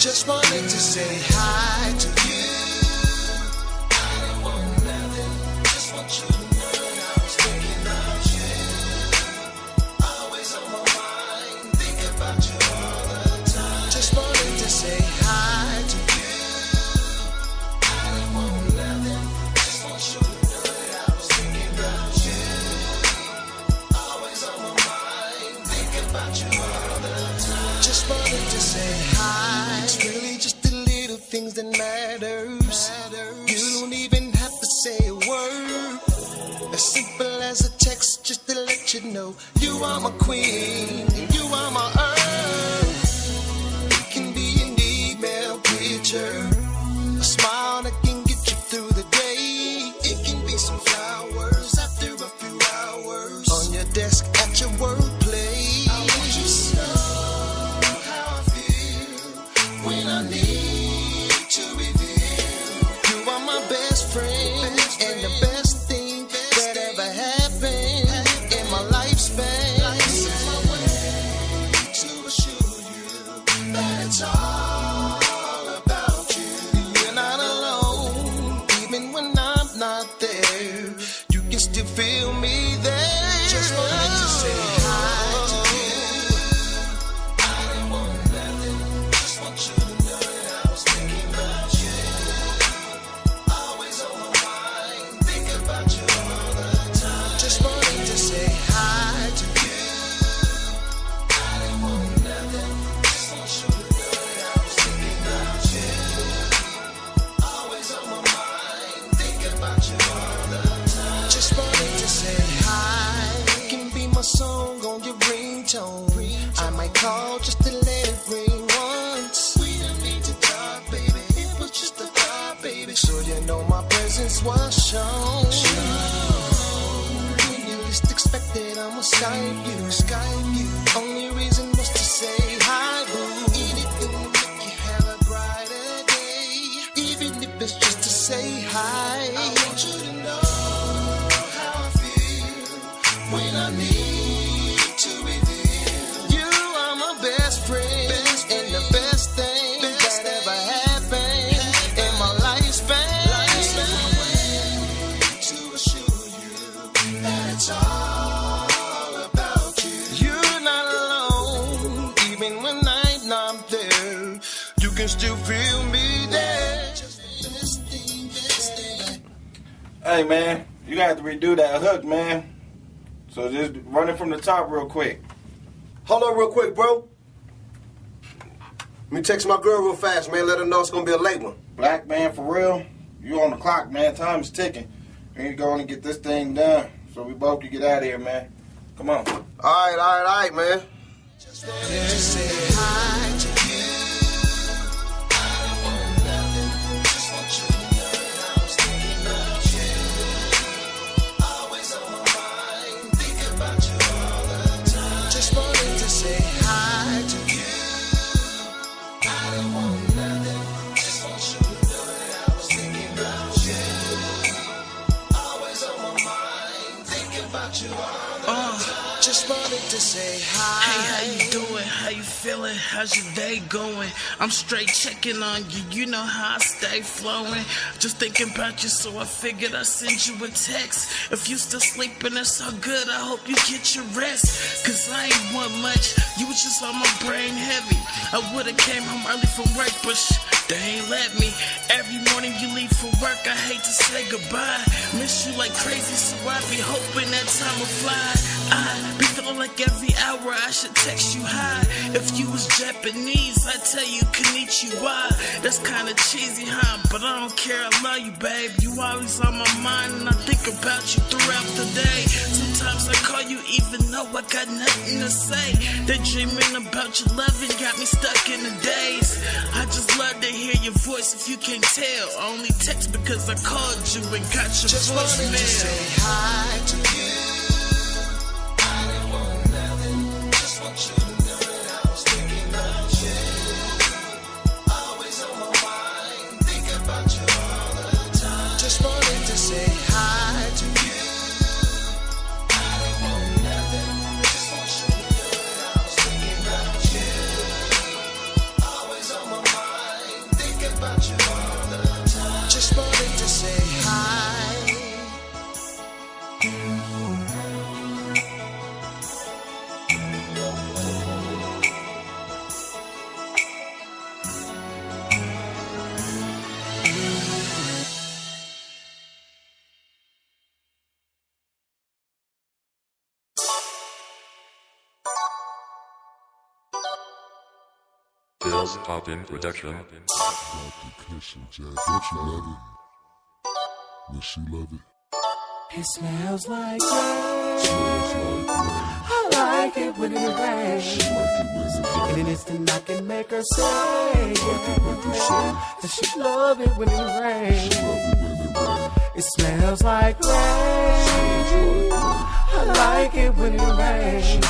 Just wanted to say hi to you. I didn't want nothing, just want you to know that I was thinking about you. Always on my mind, thinking about you all the time. Just wanted to say hi to you. I didn't want nothing, just want you to know that I was thinking about you. Always on my mind, thinking about you all the time. Just wanted to say hi. It's really just the little things that matters. You don't even have to say a word. As simple as a text just to let you know you are my queen and you are my earth. It can be an email picture, a smile that can get you through the day. It can be some flowers after a few hours on your desk at your workplace. I want you to know how I feel when I need to reveal. You are my best friend and the best thing that ever happened in my lifespan. This is my way to assure you that it's all about you. You're not alone, even when I'm not there. You can still feel me there. Just wanted to say hi to you. I didn't want nothing, just want you to know that I was thinking about you. Always on my mind, thinking about you all the time. Just wanted to say hi to you. I didn't want nothing, just want you to know that I was thinking about you. Always on my mind, thinking about you all the time. Just wanted to say hi. It can be my song on your ringtone. I might call just to let it ring once. We don't need to talk, baby. It was just a thought, baby. So you know my presence was shown. When you least expected, I'ma Skype you. Only reason was to say hi, boo. Anything to make you have a brighter day. Even if it's just to say hi. I want you to know how I feel when I need to reveal. You are my best friend and the best thing that ever happened in my lifespan. To assure you that it's all about you. You're not alone, even when I'm not there. You can still feel me there. Just this thing. Hey man, you gotta have to redo that hook, man. So just run it from the top real quick. Hold on real quick, bro. Let me text my girl real fast, man. Let her know it's gonna be a late one. Black man, for real, you on the clock, man. Time's ticking. We need to go on and get this thing done so we both can get out of here, man. Come on. All right, man. Just wanted to say hi to you. I didn't want nothing, just want you to know that I was thinking about you. Always on my mind, thinking about you all the time. Just wanted to say hi to you. I didn't want nothing, just want you to know that I was thinking about you. Always on my mind, thinking about you all the time. Just wanted to say hi. Hey, how you doing? How you feeling? How's your day going? I'm straight checking on you. You know how I stay flowing. Just thinking about you, so I figured I'd send you a text. If you still sleeping, it's all good. I hope you get your rest. Cause I ain't want much. You was just on my brain heavy. I would've came home early from work, but they ain't let me. Every morning you leave for work, I hate to say goodbye. Miss you like crazy, so I be hoping that time will fly. I be feeling like every hour I should text you hi. If you was Japanese, I tell you konnichiwa. That's kinda cheesy, huh? But I don't care, I love you, babe. You always on my mind, and I think about you throughout the day. Sometimes I call you even though I got nothing to say. Daydreaming about your loving got me stuck in the days. I just love to hear your voice if you can't tell. I only text because I called you and got your just wanted to say voicemail. hi to you. I didn't want nothing, just want you to know that I was thinking about you. Always on my mind, thinking about you all the time. Just wanted to say hi to you. I didn't want nothing, just want you to know that I was thinking about you. Always on my mind. Skills Poppin' Production. Don't you love it? Will she love it? It smells like rain. I like it when it rains. In an instant I can make her say that she love it when it rains. It smells like rain. I like it when it rains.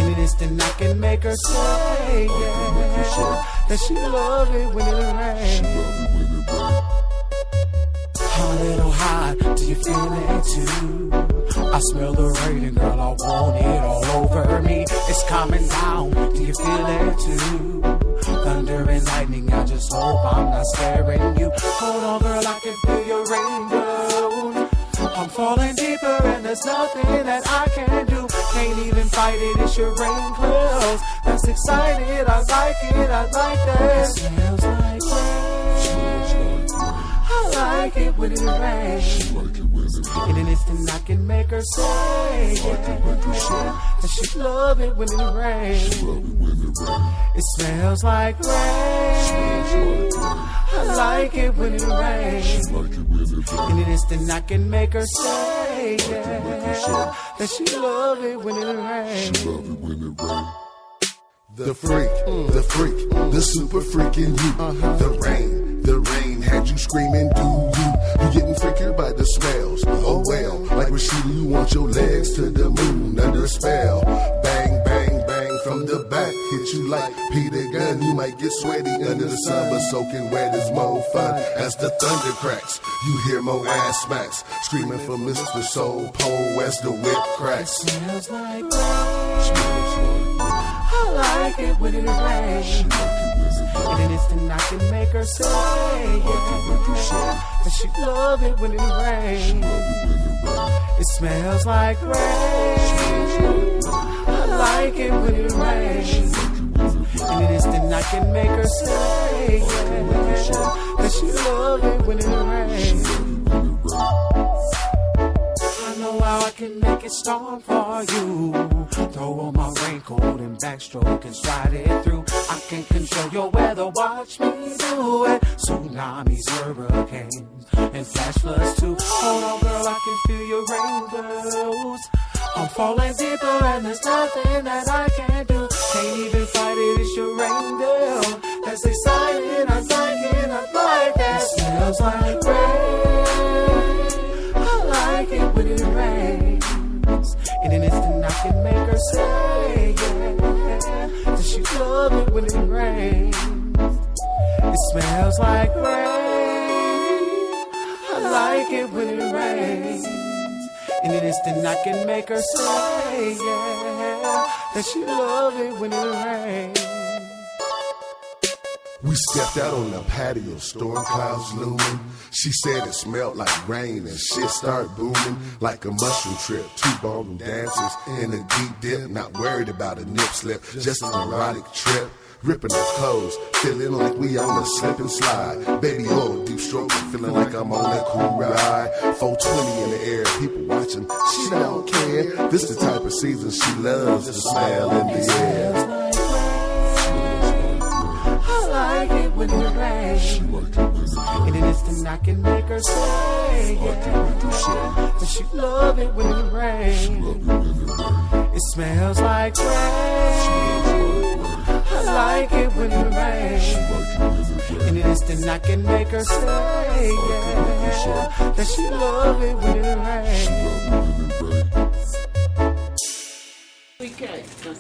In an instant I can make her say that she love it when it rains. I'm a little hot, do you feel it too? I smell the rain and girl, I want it all over me. It's coming down, do you feel it too? Thunder and lightning, I just hope I'm not scaring you. Hold on girl, I can feel your rainbow. I'm falling deeper and there's nothing that I can do. Can't even fight it, it's your rain clouds. That's excited, I like it, I like that. It smells like rain. I like it when it rains. In an instant I can make her say that she love it when it rains. It smells like rain. I like it when it rains. In an instant I can make her say that she love it when it rains. The freak, the super freak in you. The rain had you screaming, do you? You getting freakier by the smells. Oh well, like Rashida, you want your legs to the moon under a spell. Bang, bang, bang from the back, hit you like Peter Gunn. You might get sweaty under the sun, but soaking wet is more fun. As the thunder cracks, you hear more ass smacks, screaming for Mr. Soul Pole as the whip cracks. Smells like rain. I like it when it rains. In an instant I can make her say that she love it when it rains. It smells like rain. I like it when it rains. In an instant I can make her say that she love it when it rains. I know how I can make it storm for you. Throw on my raincoat and backstroke and stride it through. I can control your weather, watch me do it. Tsunamis, hurricanes, and flash floods too. Hold on girl, I can feel your rainbows. I'm falling deeper and there's nothing that I can do. Can't even fight it, it's your rainbow. That's exciting, I like it, I like that. It smells like rain. I like it when it rains. In an instant I can make her say that she love it when it rains. It smells like rain. I like it when it rains. In an instant I can make her say that she love it when it rains. We stepped out on the patio, storm clouds looming. She said it smelled like rain and shit started booming like a mushroom trip. 2 ballroom dancers in a deep dip, not worried about a nip slip, just an erotic trip. Ripping her clothes, feeling like we on a slip and slide. Baby on deep stroke, feeling like I'm on that cool ride. 420 in the air, people watching, she don't care. This the type of season she loves, the smell in the air. I like it when it rains. In an instant I can make her say that she love it when it rains. It smells like rain. I like it when it rains. In an instant I can make her say that she love it when it rains.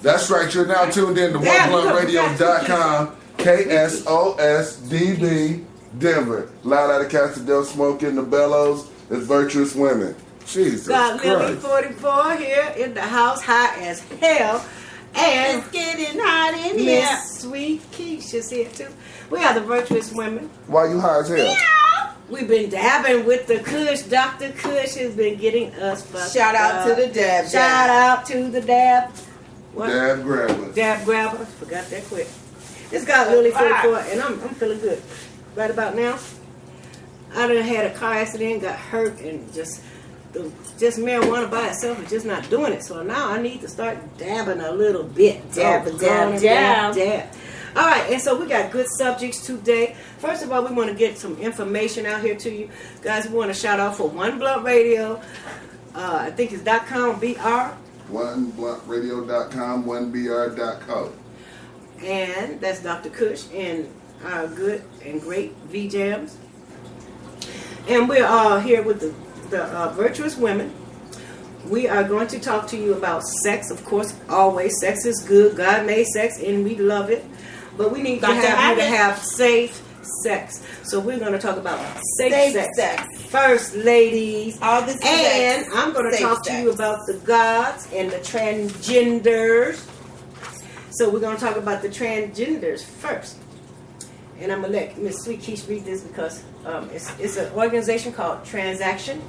That's right, you're now tuned in to OneBluntRadio.com. KSOSDB Denver. Loud out of Castledale, smoke in the bellows. It's Virtuous Women. Jesus Got Lily Christ. 44 here in the house, high as hell. And It's getting hot in here. Miss Sweet Keisha's here too. We are the Virtuous Women. Why you high as hell? We've been dabbing with the Kush. Dr. Kush has been getting us fucked Shout out up. to the dab. Shout out to the dab. What? Dab grabber. Dab grabber. Forgot that quick. It's got Lily 44 and I'm feeling good. Right about now, I done had a car accident, got hurt, and just marijuana by itself is just not doing it. So now I need to start dabbing a little bit. Dab. All right, and so we got good subjects today. First of all, we want to get some information out here to you guys. We want to shout out for One Blunt Radio. I think it's .com, BR. OneBluntRadio.com, 1BR.co. And that's Dr. Kush and our good and great V-Jams. And we're all here with the Virtuous Women. We are going to talk to you about sex. Of course, always, sex is good. God made sex and we love it. But we need to have you to have safe sex. So we're going to talk about safe sex. First, ladies. All this and sex. I'm going to Safe talk to sex. you about the gods and the transgenders. So we're going to talk about the transgenders first. And I'm going to let Miss Sweet Keith read this because it's an organization called Transaction.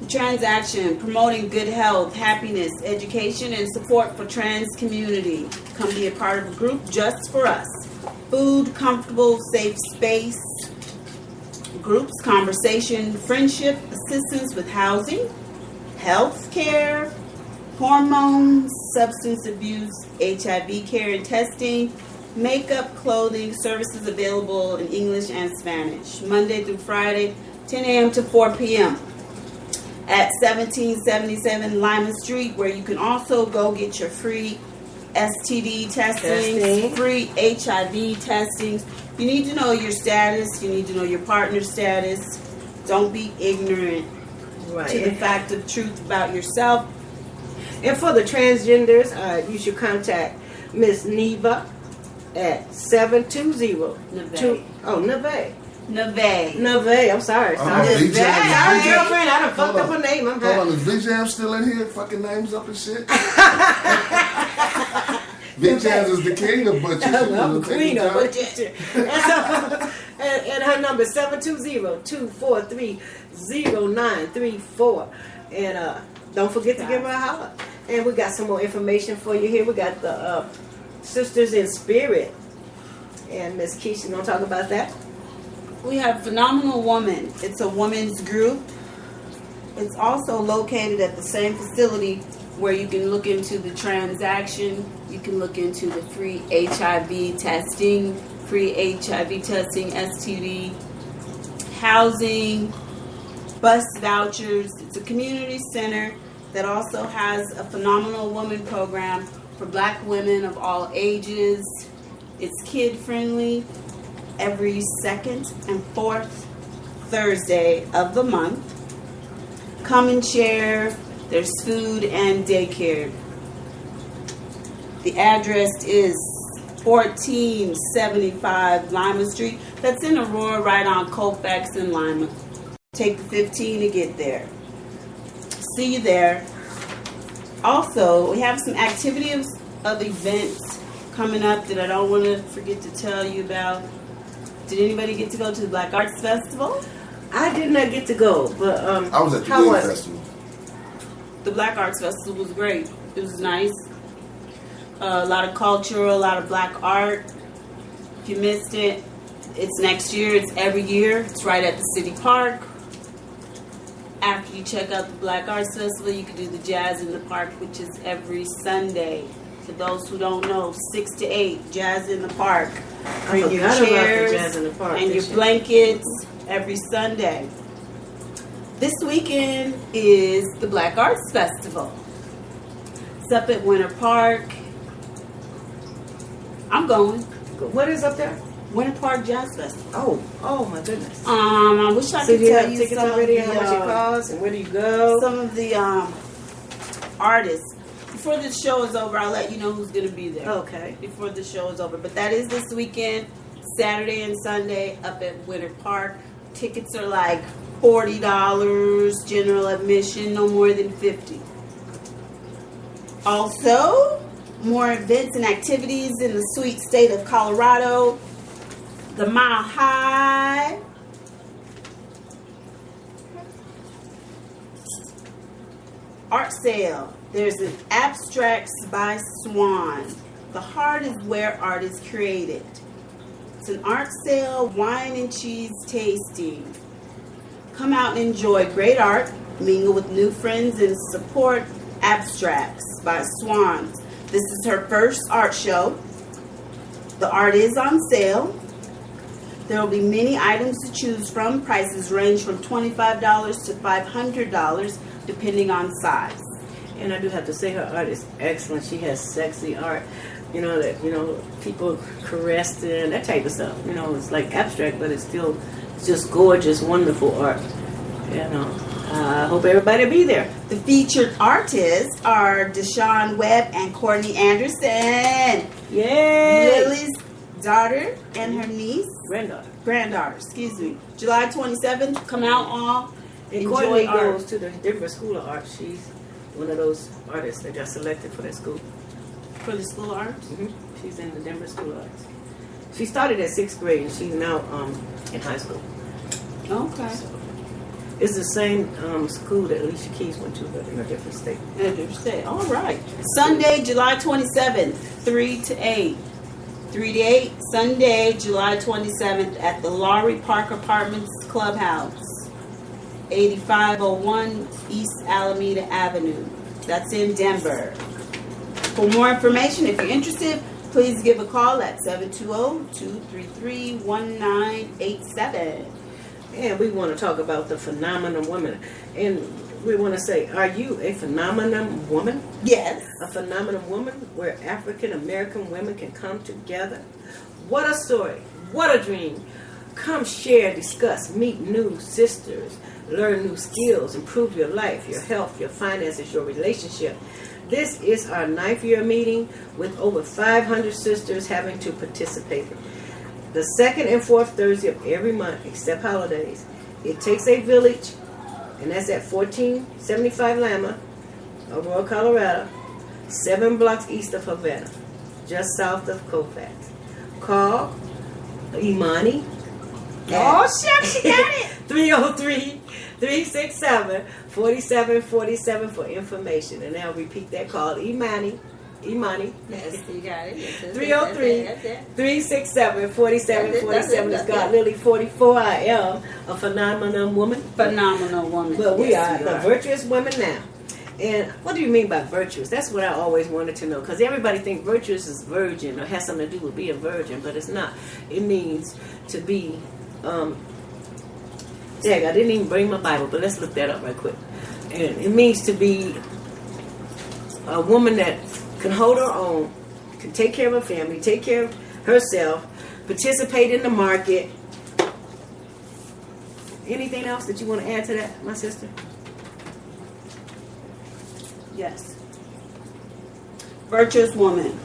Transaction, promoting good health, happiness, education, and support for trans community. Come be a part of a group just for us. Food, comfortable, safe space. Groups, conversation, friendship, assistance with housing, health care, hormones, substance abuse, HIV care and testing, makeup, clothing, services available in English and Spanish. Monday through Friday, 10 a.m. to 4 p.m. at 1777 Lyman Street, where you can also go get your free STD testing, free HIV testing. You need to know your status. You need to know your partner's status. Don't be ignorant to the fact of truth about yourself. And for the transgenders, you should contact Miss Neva at 720. Neve. Neve, I'm sorry. V-Jam. Sorry, girlfriend. I done fucked up her name. I'm Hold on, happy. is V-Jam still in here? Fucking names up and shit? V-Jam is the king of butchers. I'm the queen of it. And her number is 720-243-0934. And don't forget to give her a holler. And we got some more information for you here. We got the Sisters in Spirit. And Miss Keisha's going to talk about that. We have Phenomenal Woman. It's a women's group. It's also located at the same facility where you can look into the transaction. You can look into the free HIV testing, STD, housing, bus vouchers. It's a community center that also has a Phenomenal Woman program for black women of all ages. It's kid friendly. Every second and fourth Thursday of the month. Come and share. There's food and daycare. The address is 1475 Lima Street. That's in Aurora, right on Colfax and Lima. Take the 15 to get there. See you there. Also, we have some activities of events coming up that I don't want to forget to tell you about. Did anybody get to go to the Black Arts Festival? I did not get to go, but I was at the how Glee was it? Festival. The Black Arts Festival was great. It was nice. A lot of culture, a lot of black art. If you missed it, it's next year. It's every year. It's right at the city park. After you check out the Black Arts Festival, you can do the Jazz in the Park, which is every Sunday. For those who don't know, 6 to 8, Jazz in the Park. Bring your forgot about the chairs Jazz in the Park and your this year. blankets every Sunday. This weekend is the Black Arts Festival. It's up at Winter Park. I'm going. What is up there? Winter Park Jazz Festival. Oh my goodness. I wish I So could you tell have you tickets some already? of How the, much it costs and where do you go? some of the artists. Before this show is over, I'll let you know who's going to be there. Okay. Before the show is over. But that is this weekend, Saturday and Sunday, up at Winter Park. Tickets are like $40, general admission, no more than $50. Also, more events and activities in the sweet state of Colorado. The Mile High art sale. There's an Abstracts by Swan. The heart is where art is created. It's an art sale, wine and cheese tasting. Come out and enjoy great art, mingle with new friends, and support Abstracts by Swan. This is her first art show. The art is on sale. There will be many items to choose from. Prices range from $25 to $500 depending on size. And I do have to say her art is excellent. She has sexy art, that people caressed and that type of stuff. It's like abstract, but it's still just gorgeous, wonderful art. I hope everybody will be there. The featured artists are Deshaun Webb and Courtney Anderson. Yay! Lily's daughter and her niece. Granddaughter, July 27th. Come out all. And Enjoy Courtney art. goes to the Denver School of Art. She's one of those artists that got selected for that school. For the School of Arts? Mm-hmm. She's in the Denver School of Arts. She started at 6th grade and she's now in high school. Okay. So, it's the same school that Alicia Keys went to, but in a different state. All right. Sunday, July 27th, 3 to 8. 3 to 8, Sunday, July 27th at the Laurie Park Apartments Clubhouse, 8501 East Alameda Avenue. That's in Denver. For more information, if you're interested, please give a call at 720-233-1987. And we want to talk about the phenomenal woman. And we want to say, are you a phenomenal woman? Yes. A phenomenal woman where African American women can come together? What a story. What a dream. Come share, discuss, meet new sisters, learn new skills, improve your life, your health, your finances, your relationship. This is our 9th year meeting with over 500 sisters having to participate. The 2nd and 4th Thursday of every month, except holidays. It takes a village, and that's at 1475 Lama, Aurora, Colorado, 7 blocks east of Havana, just south of Colfax. Call Imani. Oh, shit, she got it. 303-367-4747 for information. And I'll repeat that call. Imani. Yes, you got it. 303-367-4747. It's got Lily 44. I am a phenomenal woman. But we are the virtuous women now. And what do you mean by virtuous? That's what I always wanted to know. Because everybody thinks virtuous is virgin or has something to do with being a virgin. But it's not. It means to be... I didn't even bring my Bible. But let's look that up right quick. And it means to be a woman that can hold her own, can take care of her family, take care of herself, participate in the market. Anything else that you want to add to that, my sister? Yes. Virtuous woman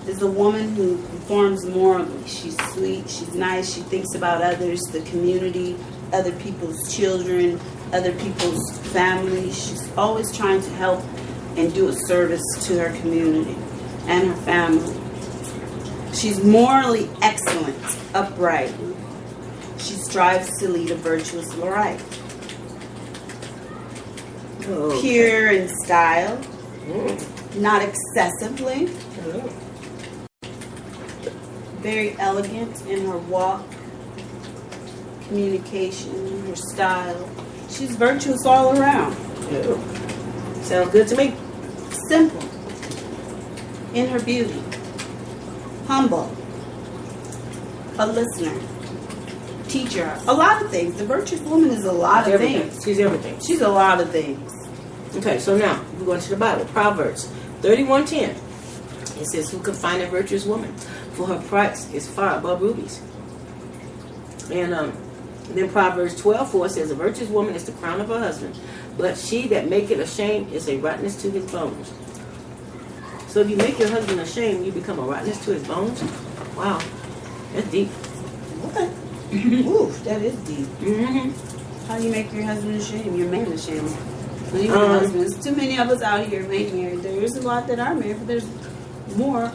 is a woman who performs morally. She's sweet, she's nice, she thinks about others, the community, other people's children, other people's families. She's always trying to help and do a service to her community and her family. She's morally excellent, upright. She strives to lead a virtuous life. Okay. Pure in style, not excessively. Very elegant in her walk, communication, her style. She's virtuous all around. Sounds good to me. Simple in her beauty. Humble. A listener. Teacher. A lot of things. The virtuous woman is a lot of things. She's everything. She's a lot of things. Okay, so now we're going to the Bible. Proverbs 31:10. It says, "Who can find a virtuous woman? For her price is far above rubies." And then Proverbs 12:4 says, "A virtuous woman is the crown of her husband, but she that maketh ashamed is a rottenness to his bones." So if you make your husband ashamed, you become a rottenness to his bones? Wow, that's deep. Okay. Ooh, that is deep. Mm-hmm. How do you make your husband ashamed? Your man ashamed. Well, you know, husbands. Too many of us out here ain't married. There's a lot that are married, but there's more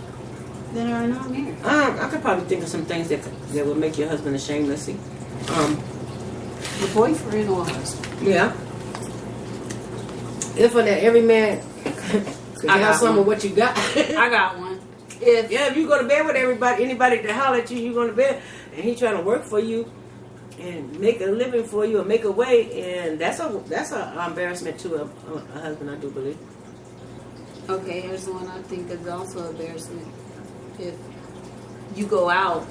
that are not married. I could probably think of some things that would make your husband ashamed. Let's see. Your boyfriend or husband? Yeah. If every man could have some of what you got. I got one. If you go to bed with anybody that holler at you, you go to bed, and he trying to work for you and make a living for you and make a way, and that's a embarrassment to a husband, I do believe. Okay, here's the one I think is also embarrassment. If you go out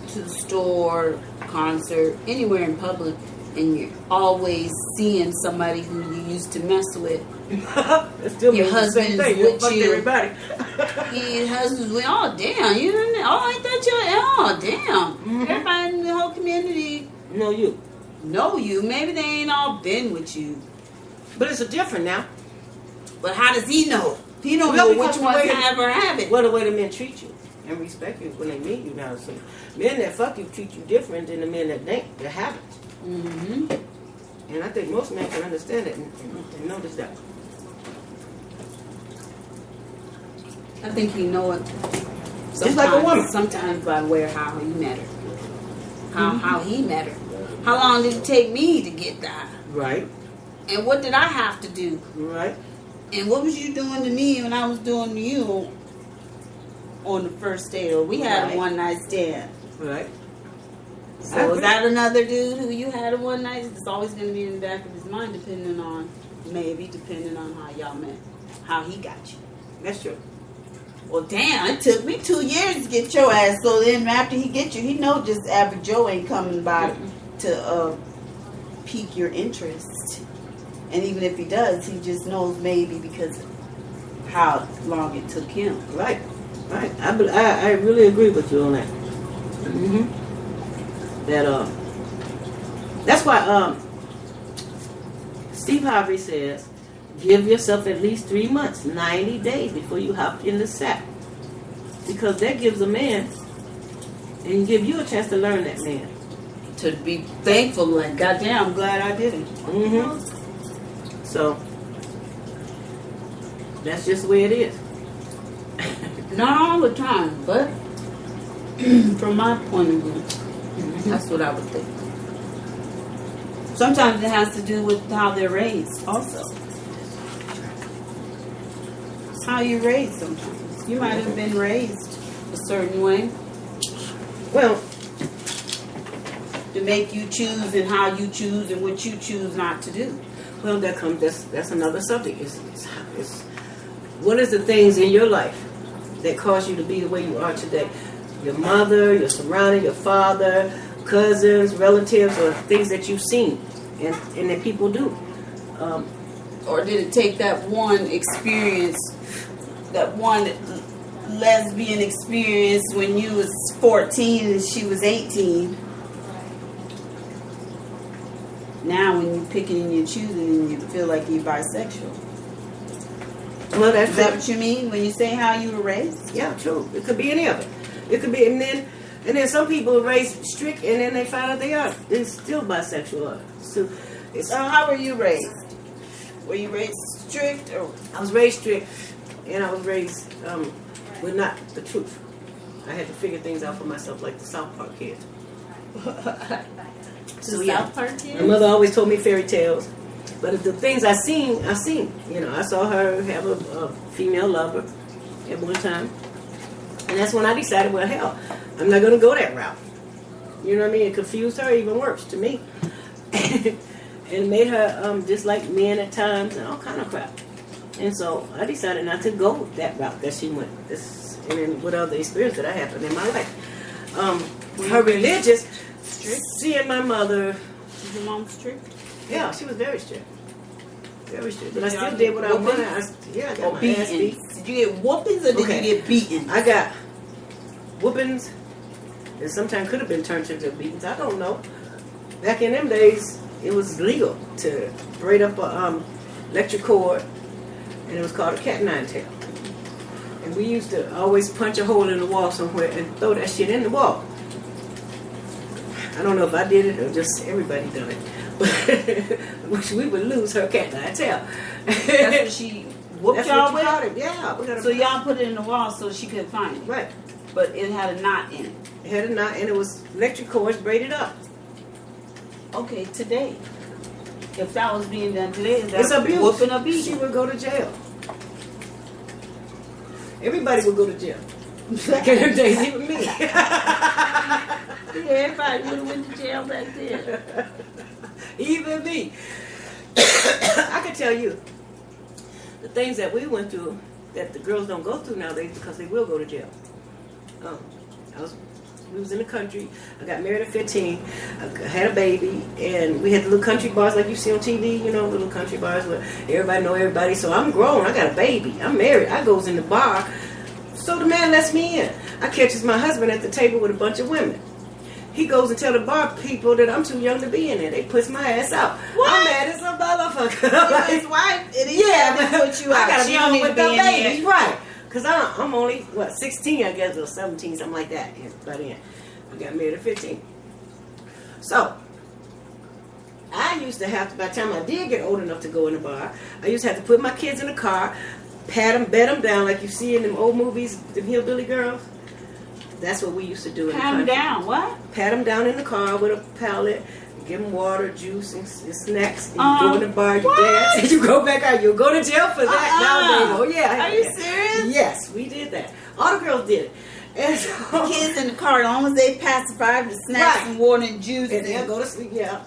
to the store, concert, anywhere in public, and you're always seeing somebody who you used to mess with. It still Your means the same husband's thing. with Fuck you. everybody. Your husband's with, oh damn, you know, oh ain't that your, oh damn. Mm-hmm. Everybody in the whole community No, you. know you. Maybe they ain't all been with you. But it's a different now. But how does he know? He don't Well, know because which the ones way- have or haven't. Well, the way the men treat you and respect you when they meet you now. So men that fuck you treat you different than the men that haven't. Mm-hmm. And I think most men can understand it and notice that. I think you know it. Just like a woman. Sometimes by way of how he met her. How he met her. How long did it take me to get that? Right. And what did I have to do? Right. And what was you doing to me when I was doing to you on the first date? Or we had Right. a one night stand. Right. So is that another dude who you had a one night? It's always going to be in the back of his mind, depending on how y'all met, how he got you. That's true. Well, damn, it took me 2 years to get your ass. So then after he get you, he know just average Joe ain't coming by to pique your interest. And even if he does, he just knows maybe because how long it took him. Right. Right. I really agree with you on that. Mm-hmm. That's why Steve Harvey says, give yourself at least 3 months, 90 days before you hop in the sack. Because that gives a man, and give you a chance to learn that man. To be thankful, like, goddamn, I'm glad I did it. Mm-hmm. So, that's just the way it is. Not all the time, but from my point of view, that's what I would think. Sometimes it has to do with how they're raised, also. How you're raised sometimes. You might have been raised a certain way Well, to make you choose and how you choose and what you choose not to do. well, that's another subject. It's what is the things in your life that cause you to be the way you are today? Your mother, your surrounding, your father, cousins, relatives, or things that you've seen and that people do. Or did it take that one experience, that one lesbian experience when you was 14 and she was 18? Now when you're picking and you're choosing and you feel like you're bisexual. Well, that's Is that what you mean when you say how you were raised? Yeah, true. It could be any of it. It could be, and then some people are raised strict, and then they find out they're still bisexual. So, So how were you raised? Were you raised strict or? I was raised strict, and I was raised with not the truth. I had to figure things out for myself, like the South Park kids. So South Park kids? My mother always told me fairy tales, but the things I seen. You know, I saw her have a female lover at one time, and that's when I decided, well, hell, I'm not going to go that route. You know what I mean? It confused her even worse to me, and made her dislike men at times and all kind of crap. And so I decided not to go that route that she went. And then with other experience that I happened in my life, her religious, seeing my mother. Was your mom strict? Yeah, she was very strict. Very strict. But I Y'all still did what I get wanted. I got Or my ass beat. beaten? Did you get whoopings or did Okay. you get beaten? I got whoopings, and sometimes could have been turned into beatings. I don't know. Back in them days, it was legal to braid up a electric cord, and it was called a cat nine tail. And we used to always punch a hole in the wall somewhere and throw that shit in the wall. I don't know if I did it or just everybody done it. But we would lose her cat nine tail. That's what she whooped That's y'all what you called with? it. Yeah. We got So y'all put it in the wall so she couldn't find it. Right. But it had a knot in it. It had a knot, and it was electric cords braided up. Okay, today. If that was being done today, is It's that abuse. whooping or She beating? would go to jail. Everybody would go to jail. Back in them days, even me. Yeah, everybody would have went to jail back then. Even me. I can tell you the things that we went through that the girls don't go through nowadays because they will go to jail. We was in the country. I got married at 15. I had a baby, and we had the little country bars like you see on TV. You know, little country bars where everybody know everybody. So I'm grown. I got a baby. I'm married. I goes in the bar. So the man lets me in. I catches my husband at the table with a bunch of women. He goes and tell the bar people that I'm too young to be in there. They puts my ass out. What? I'm mad as a motherfucker. His wife, Yeah, but put you out. I gotta She be don't on need with to the be in babies, there. right? Cause I'm only 16, I guess, or 17, something like that. By then, I got married at 15. So I used to have to. By the time I did get old enough to go in the bar, I used to have to put my kids in the car, pat them, bed them down, like you see in them old movies, them hillbilly girls. That's what we used to do in the Calm country. down. What? Pat them down in the car with a pallet, give them water, juice, and snacks. And you go in the bar, you what? dance, and you go back out. You go to jail for that nowadays. Oh yeah. Are you serious? Yes, we did that. All the girls did it. And so, Kids in the car, as long as they pacify the snacks Right. and water and juice. and they'll go to sleep. Yeah.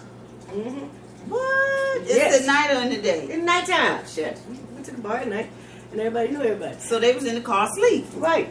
Mm-hmm. What? It's Yes. the night or in the day? In nighttime, shit. We went to the bar at night, and everybody knew everybody. So they was in the car asleep. Right.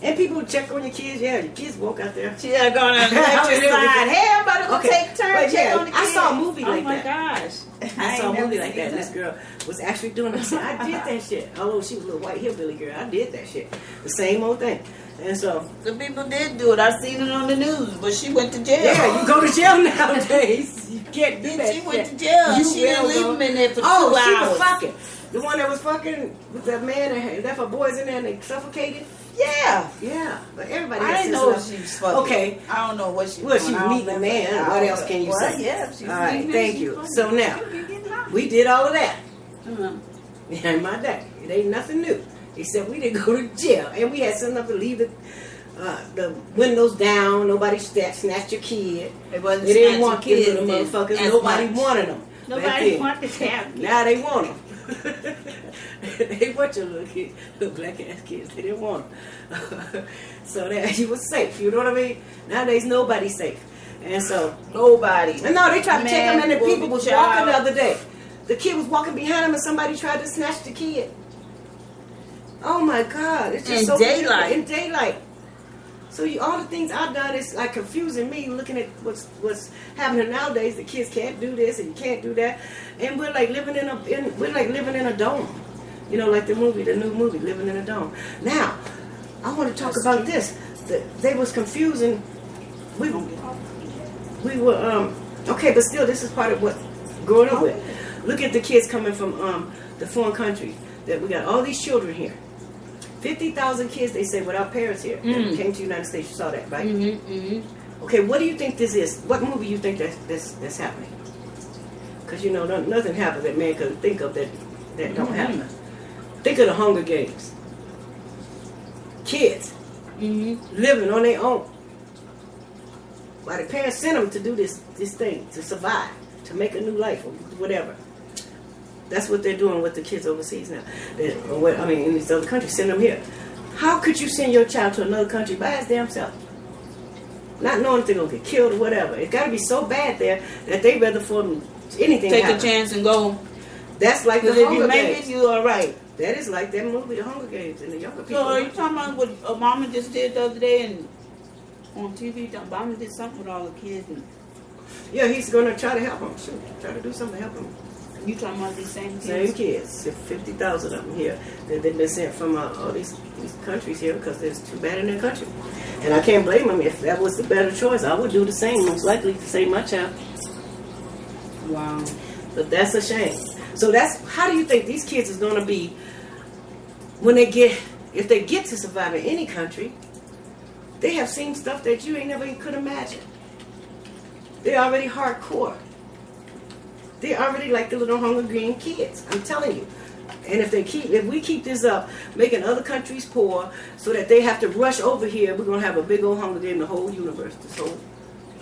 And people would check on your kids. Yeah, your kids woke out there. She had gone on the electric side. Hey, everybody go Okay. take turns, But check yeah, on the I kids. saw a movie like Oh my that. gosh. I saw a ain't movie never like that, seen and this girl was actually doing it. I said, I did that shit. Although she was a little white hillbilly girl, I did that shit. The same old thing. And so, The people did do it. I seen it on the news, but she went to jail. yeah, you go to jail nowadays. You can't do that She shit. went to jail. You She didn't will leave go. them in there for 2 Oh, hours. she was fucking. The one that was fucking with that man that left her boys in there and they suffocated. Yeah. Yeah, but everybody. I got didn't know sense she enough. was fucking. Okay. I don't know what she was Well, doing. she I was don't meeting a remember. man. What else can you Well, say? Yeah, she was All right, meeting thank her. you. She was So fucking- now, she was getting hot. we did all of that. Uh-huh. In my day, it ain't nothing new. Except we didn't go to jail, and we had something enough to leave the windows down. Nobody snatched your kid. It wasn't They didn't snatching want kids, little then motherfuckers. as Nobody much. wanted them. Nobody wanted to have Now they want them. They want your little kids, little black ass kids. They didn't want them. So that you was safe. You know what I mean? Nowadays nobody's safe, and so nobody. and no, they tried to take him, and the Man, people was child. walking the other day. The kid was walking behind him, and somebody tried to snatch the kid. Oh my God! It's just In so daylight. In daylight. So all the things I've done is like confusing me, looking at what's happening nowadays. The kids can't do this and you can't do that, and we're like living in a dome. You know, like the new movie, Living in a Dome. Now, I want to talk about this. They was confusing. We were okay, but still, this is part of what growing up with. Look at the kids coming from the foreign countries. That we got all these children here. 50,000 kids, they say, without parents here. That came to the United States. You saw that, right? Okay, what do you think this is? What movie you think that's happening? Because you know nothing happens that man could think of that don't happen. Think of the Hunger Games. Kids living on their own. Why the parents sent them to do this thing, to survive, to make a new life or whatever. That's what they're doing with the kids overseas now. In these other countries, send them here. How could you send your child to another country by his damn self? Not knowing if they're going to get killed or whatever. It's got to be so bad there that they rather for anything Take happen. a chance and go. That's like the Because if Hunger you make Games. it, you all right. That is like that movie, The Hunger Games, and the younger people. So are you talking about what Obama just did the other day and on TV? Obama did something with all the kids. And Yeah, he's going to try to help them. Shoot, try to do something to help them. you talking about these same kids? Same kids, 50,000 of them here. They've been sent from all these countries here because there's too bad in their country. And I can't blame them. If that was the better choice, I would do the same, most likely to save my child. Wow. But that's a shame. So how do you think these kids is going to be when if they get to survive in any country? They have seen stuff that you ain't never could imagine. They're already hardcore. They're already like the little Hunger Green kids. I'm telling you. And if we keep this up, making other countries poor, so that they have to rush over here, we're gonna have a big old Hunger Game, the whole universe, this whole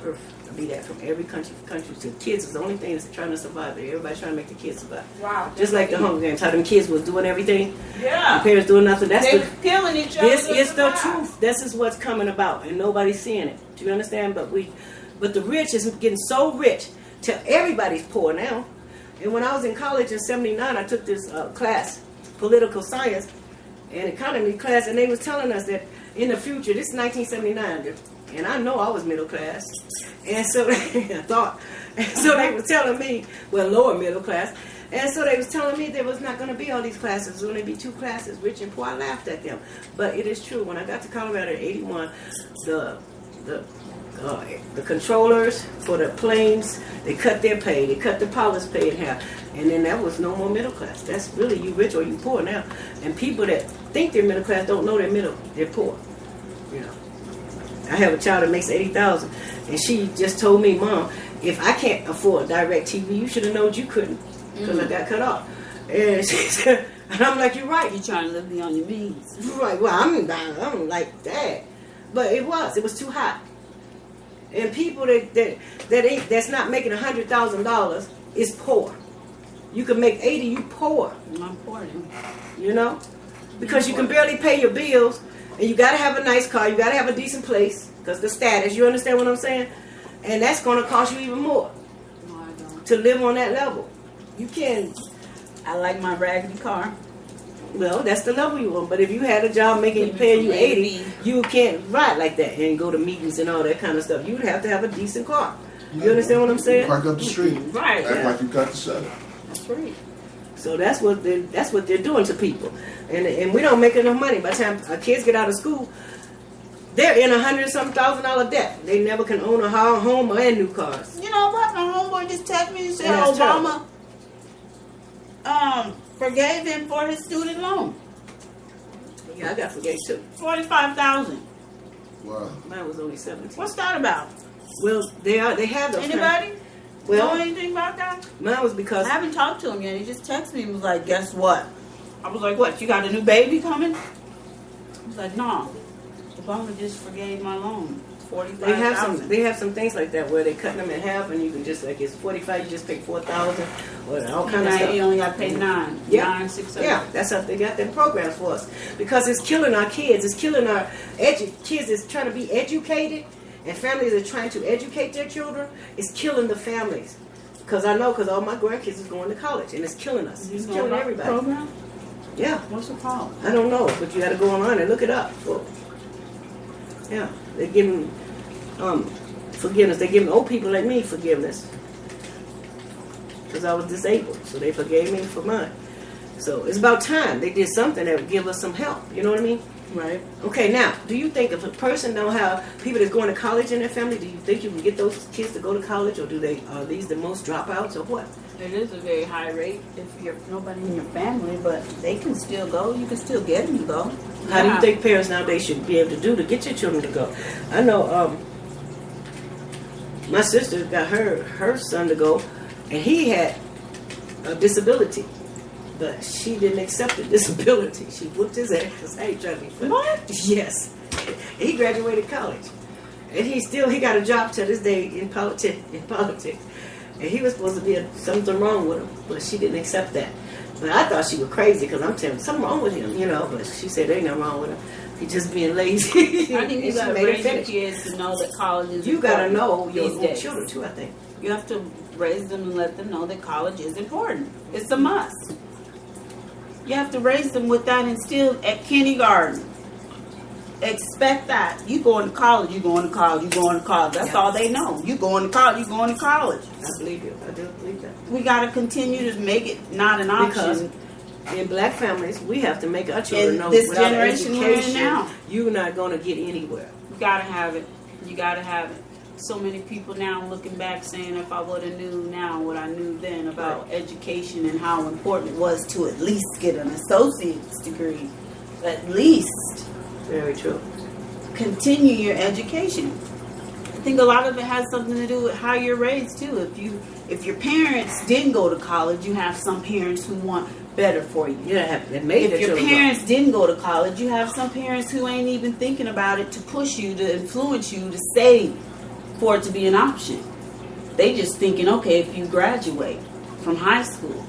earth. It'll be that from every country. So kids is the only thing that's trying to survive there. Everybody's trying to make the kids survive. Wow. Just like the Hunger Games, how them kids was doing everything. Yeah. The parents doing nothing. They was killing each other. This to is the survive. truth. This is what's coming about, and nobody's seeing it. Do you understand? But the rich is getting so rich till everybody's poor now. And when I was in college in '79, I took this class, political science, an economy class, and they was telling us that in the future, this is 1979, and I know I was middle class, and so I thought, and so they were telling me, well, lower middle class, and so they was telling me there was not going to be all these classes. There was going to be 2 classes, rich and poor. I laughed at them, but it is true. When I got to Colorado in '81, the controllers for the planes, they cut their pay, they cut the pilots' pay in half, and then that was no more middle class. That's really you rich or you poor now. And people that think they're middle class don't know they're poor. You know, I have a child that makes $80,000, and she just told me, Mom, if I can't afford direct TV, you should have known you couldn't, because I got cut off. And she said, and I'm like, you're right. You're trying to live beyond your means. Right. Well, I'm like that, but it was too hot. And people that's not making $100,000 is poor. You can make 80, you poor. I'm poor. You know, because you can barely pay your bills, and you got to have a nice car, you got to have a decent place, because the status. You understand what I'm saying? And that's going to cost you even more. No, I don't. To live on that level. You can't. I like my raggedy car. Well, that's the level you on. But if you had a job paying you 80, you can't ride like that and go to meetings and all that kind of stuff. You'd have to have a decent car. You understand what I'm saying? Park up the street. Right. Act like you got the setup. That's right. So that's what they're doing to people, and we don't make enough money. By the time our kids get out of school, they're in $100,000 debt. They never can own a home or new cars. You know what? My homeboy just texted me and said And that's Obama forgave him for his student loan. Yeah, I got forgave too. $45,000. Wow. Mine was only 17. What's that about? Well, they have those. Anybody Well, know anything about that? mine was because I haven't talked to him yet. He just texted me and was like, guess what? I was like, what? You got a new baby coming? He was like, no. Obama just forgave my loan. $45,000. they have some things like that where they cut them in half, and you can just like it's 45, you just pay 4,000 or all kind of Now stuff. you only got to pay $9. Yeah. $9,600. Yeah, that's how they got them programs for us, because it's killing our kids. It's killing our kids. Is trying to be educated, and families are trying to educate their children. It's killing the families. Because all my grandkids is going to college, and it's killing us. It's killing everybody. Program? Yeah. What's it called? I don't know, but you got to go online and look it up. So, yeah, they're giving forgiveness. They're giving old people like me forgiveness because I was disabled, so they forgave me for mine. So it's about time they did something that would give us some help. You know what I mean? Right. Okay, now, do you think if a person don't have people that's going to college in their family, do you think you can get those kids to go to college, or are these the most dropouts, or what? It is a very high rate if you're nobody in your family, but they can still go. You can still get them to go. How do you think parents nowadays should be able to do to get your children to go? I know my sister got her son to go, and he had a disability, but she didn't accept the disability. She whooped his ass. I ain't trying to be funny. What? Yes. He graduated college, and he got a job to this day in politics. And he was supposed to be something wrong with him, but she didn't accept that. But I thought she was crazy, because I'm telling you, something wrong with him, you know. But she said there ain't nothing wrong with him. He just being lazy. I think you got to raise your kids to know that college is You got to important know your these own days. children too, I think. You have to raise them and let them know that college is important. It's a must. You have to raise them with that instilled at kindergarten. Expect that. You going to college, you going to college, you going to college. That's all they know. You going to college, you going to college. I believe you. I do believe that. We got to continue to make it not an Because option. in black families, we have to make our children In know this without generation we're in education, now. you're not going to get anywhere. You got to have it. You got to have it. So many people now looking back saying, if I would have knew now what I knew then about education and how important it was to at least get an associate's degree. At least. Very true. Continue your education. I think a lot of it has something to do with how you're raised too. If your parents didn't go to college, you have some parents who want better for you. Yeah, that made If their your children parents didn't go to college, you have some parents who ain't even thinking about it to push you, to influence you, to save for it to be an option. They just thinking, okay, if you graduate from high school.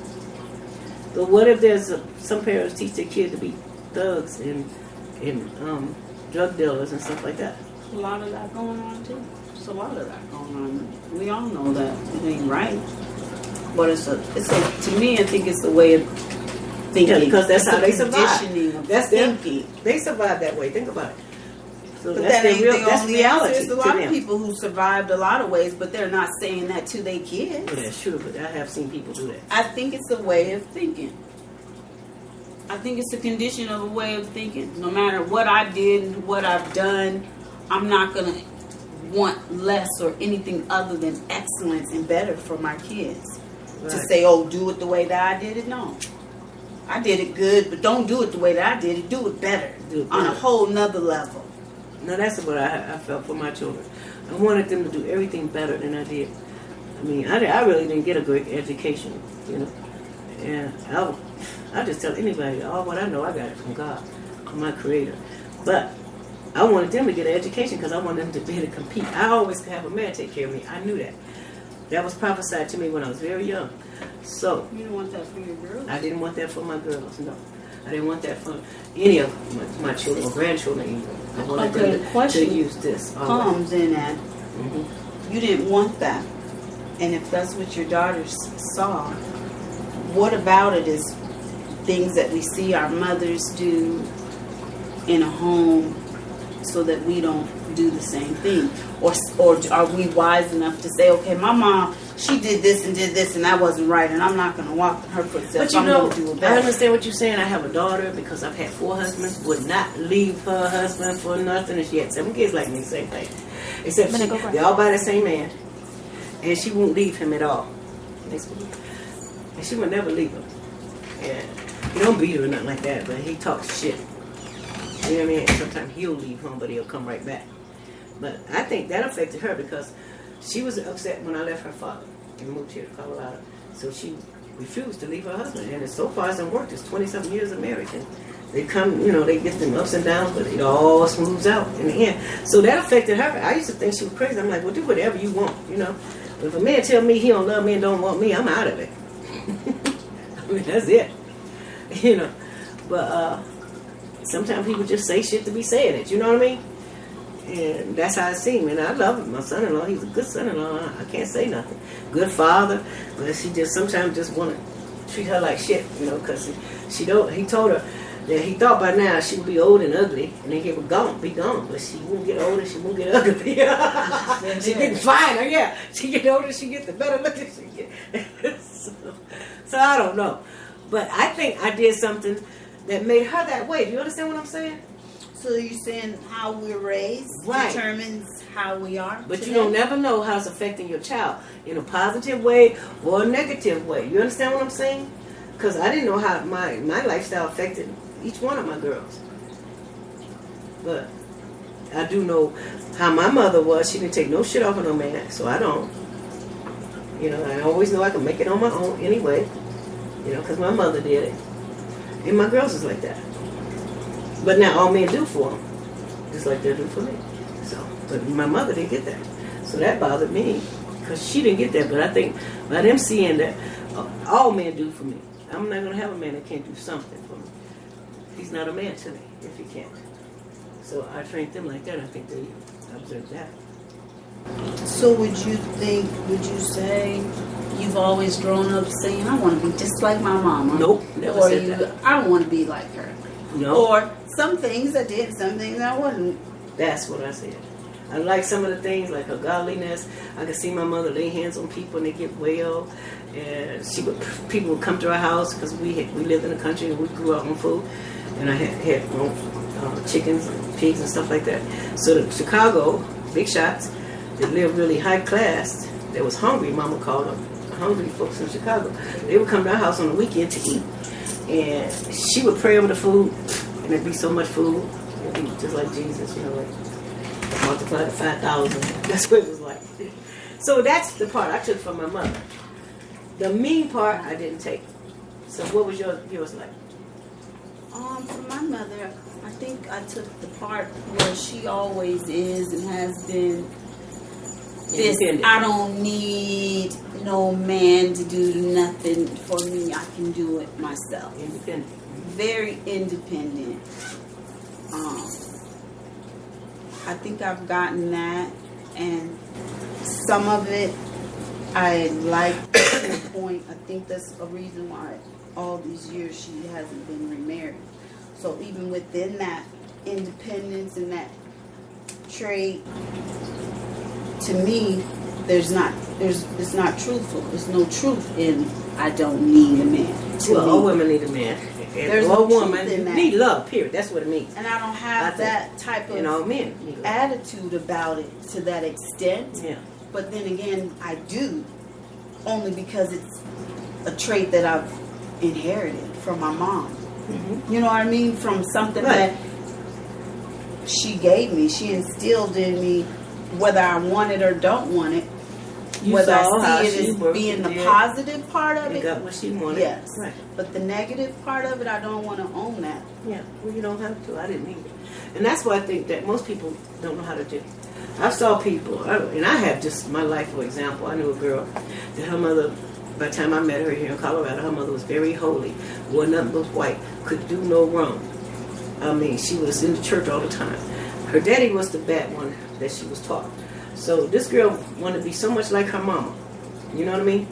But what if there's some parents teach their kids to be thugs and drug dealers and stuff like that? A lot of that going on too. There's a lot of that going on. We all know that it ain't right. But to me, I think it's the way of thinking. Yeah, because that's It's how the they survive. conditioning of That's their thinking. They survive that way. Think about it. So But that's that ain't the that's only answer. reality There's a to lot them. of people who survived a lot of ways, but they're not saying that to their kids. Yeah, that's true, but I have seen people do that. I think it's a way of thinking. I think it's a condition of a way of thinking. No matter what I did and what I've done, I'm not going to want less or anything other than excellence and better for my kids. To Right. say, oh, do it the way that I did it. No. I did it good, but don't do it the way that I did it. Do it better. Do it On a better. whole nother level. Now that's what I felt for my children. I wanted them to do everything better than I did. I mean, I really didn't get a great education, you know. And I just tell anybody, all what I know, I got it from God, from my Creator. But I wanted them to get an education because I wanted them to be able to compete. I always have a man take care of me. I knew that. That was prophesied to me when I was very young. So You don't want that for your girls? I didn't want that for my girls, no. I didn't want that for any of my children or grandchildren even. I wanted Okay, them the question to use this. always. comes in at you didn't want that, and if that's what your daughters saw, what about it is things that we see our mothers do in a home, so that we don't do the same thing, or are we wise enough to say, okay, my mom, she did this and that wasn't right, and I'm not going to walk in her footsteps. But you I'm know, going to do it I better. understand what you're saying. I have a daughter because I've had 4 husbands, would not leave her husband for nothing, and she had 7 kids like me, same thing. Except they all by the same man, and she won't leave him at all. And she would never leave him. And he don't beat her or nothing like that, but he talks shit. You know what I mean? Sometimes he'll leave home, but he'll come right back. But I think that affected her because she was upset when I left her father and moved here to Colorado. So she refused to leave her husband. And so far as it worked, it's 20-something years of marriage. And they come, you know, they get them ups and downs, but it all smooths out in the end. So that affected her. I used to think she was crazy. I'm like, well, do whatever you want, you know. But if a man tell me he don't love me and don't want me, I'm out of it. I mean, that's it. You know. But sometimes people just say shit to be saying it. You know what I mean? And that's how it seemed. And I love him. My son-in-law, he's a good son-in-law. I can't say nothing. Good father. But she just sometimes just want to treat her like shit, you know, because he told her that he thought by now she would be old and ugly, and then he would be gone. But she won't get older, she won't get ugly. She getting finer, yeah. She get older, she get the better looking she get. So I don't know. But I think I did something that made her that way. Do you understand what I'm saying? So you're saying how we're raised determines how we are? But today? you don't never know how it's affecting your child in a positive way or a negative way. You understand what I'm saying? Because I didn't know how my lifestyle affected each one of my girls. But I do know how my mother was. She didn't take no shit off of no man, so I don't. You know, I always know I can make it on my own anyway. You know, because my mother did it. And my girls is like that. But now all men do for them, just like they do for me. So, but my mother didn't get that. So that bothered me, because she didn't get that. But I think by them seeing that all men do for me, I'm not going to have a man that can't do something for me. He's not a man to me if he can't. So I trained them like that. I think they observed that. So would you say you've always grown up saying, I want to be just like my mama? Nope, never or said that. I don't want to be like her. No. Or some things I did, some things I wasn't. That's what I said. I like some of the things, like her godliness. I could see my mother lay hands on people and they get well. And people would come to our house because we lived in the country and we grew up on food. And I had chickens and pigs and stuff like that. So the Chicago big shots that lived really high class, that was hungry, Mama called them hungry folks in Chicago. They would come to our house on the weekend to eat. And she would pray over the food, and there'd be so much food. It'd be just like Jesus, you know, like multiply to 5,000. That's what it was like. So that's the part I took from my mother. The mean part I didn't take. So what was yours like? From my mother, I think I took the part where she always is and has been. This, I don't need no man to do nothing for me. I can do it myself. Independent. Very independent. I think I've gotten that, and some of it I like to the point. I think that's a reason why all these years she hasn't been remarried. So even within that independence and that trait, to me, it's not truthful. There's no truth in I don't need a man. To Well, me. all women need a man. There's And no all truth women in that. need love, period. That's what it means. And I don't have that type of men need love. attitude about it to that extent. Yeah. But then again, I do, only because it's a trait that I've inherited from my mom. Mm-hmm. You know what I mean? From something Right. that she gave me. She instilled in me, whether I want it or don't want it. You Whether saw how I see she it as worked being the and did positive part of and it. got what she wanted. Yes. Right. But the negative part of it, I don't want to own that. Yeah. Well, you don't have to. I didn't either. And that's what I think that most people don't know how to do. I saw people, and I have just my life, for example. I knew a girl that her mother, by the time I met her here in Colorado, her mother was very holy, wore nothing but white, could do no wrong. I mean, she was in the church all the time. Her daddy was the bad one that she was taught. So this girl wanted to be so much like her mama. You know what I mean?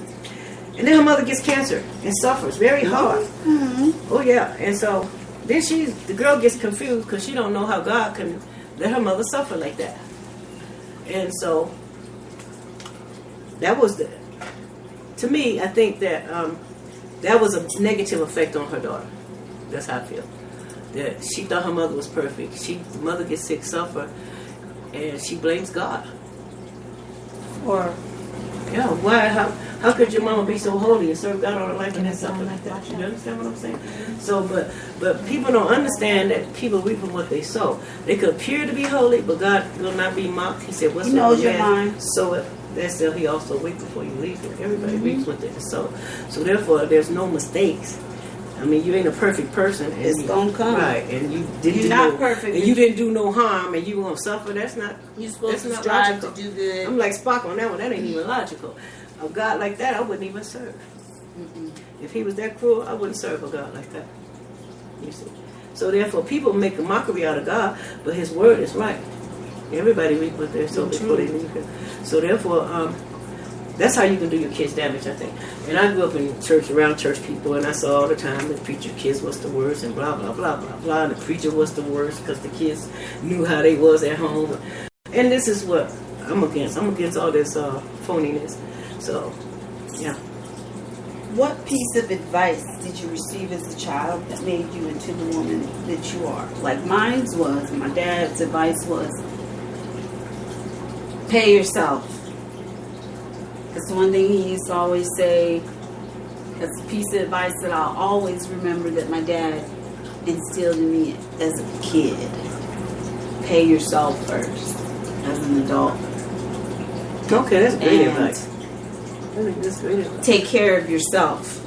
And then her mother gets cancer and suffers very hard. Mm-hmm. Oh yeah. And so then the girl gets confused because she don't know how God can let her mother suffer like that. And so that was to me, I think that that was a negative effect on her daughter. That's how I feel. That she thought her mother was perfect. The mother gets sick, suffer, and she blames God. Or Yeah, why? How could your mama be so holy and serve God all her life and then suffer like that? You understand what I'm saying? So, but people don't understand that people reap from what they sow. They could appear to be holy, but God will not be mocked. He said, "What's He knows your man mind. sow it, that's still He also reap before you leave it." Everybody reaps what they sow. So therefore, there's no mistakes. I mean, you ain't a perfect person. And It's gonna come. right, and you didn't. You're not perfect. and you didn't do no harm, and you gonna suffer. That's not. you're supposed That's to not strive logical. to do good. I'm like Spock on that one. That ain't even logical. A God like that, I wouldn't even serve. If He was that cruel, I wouldn't serve a God like that. You see. So therefore, people make a mockery out of God, but His word is right. Everybody reap what they're sow before they leave Him. So therefore, that's how you can do your kids damage, I think. And I grew up in church, around church people, and I saw all the time the preacher kids was the worst, and blah, blah, blah, blah, blah. And the preacher was the worst because the kids knew how they was at home. And this is what I'm against. I'm against all this phoniness. So, yeah. What piece of advice did you receive as a child that made you into the woman that you are? Like mine's was, my dad's advice was, pay yourself. That's one thing he used to always say. That's a piece of advice that I'll always remember that my dad instilled in me as a kid. Pay yourself first as an adult. Okay, that's great And advice. I think that's great advice. take care of yourself.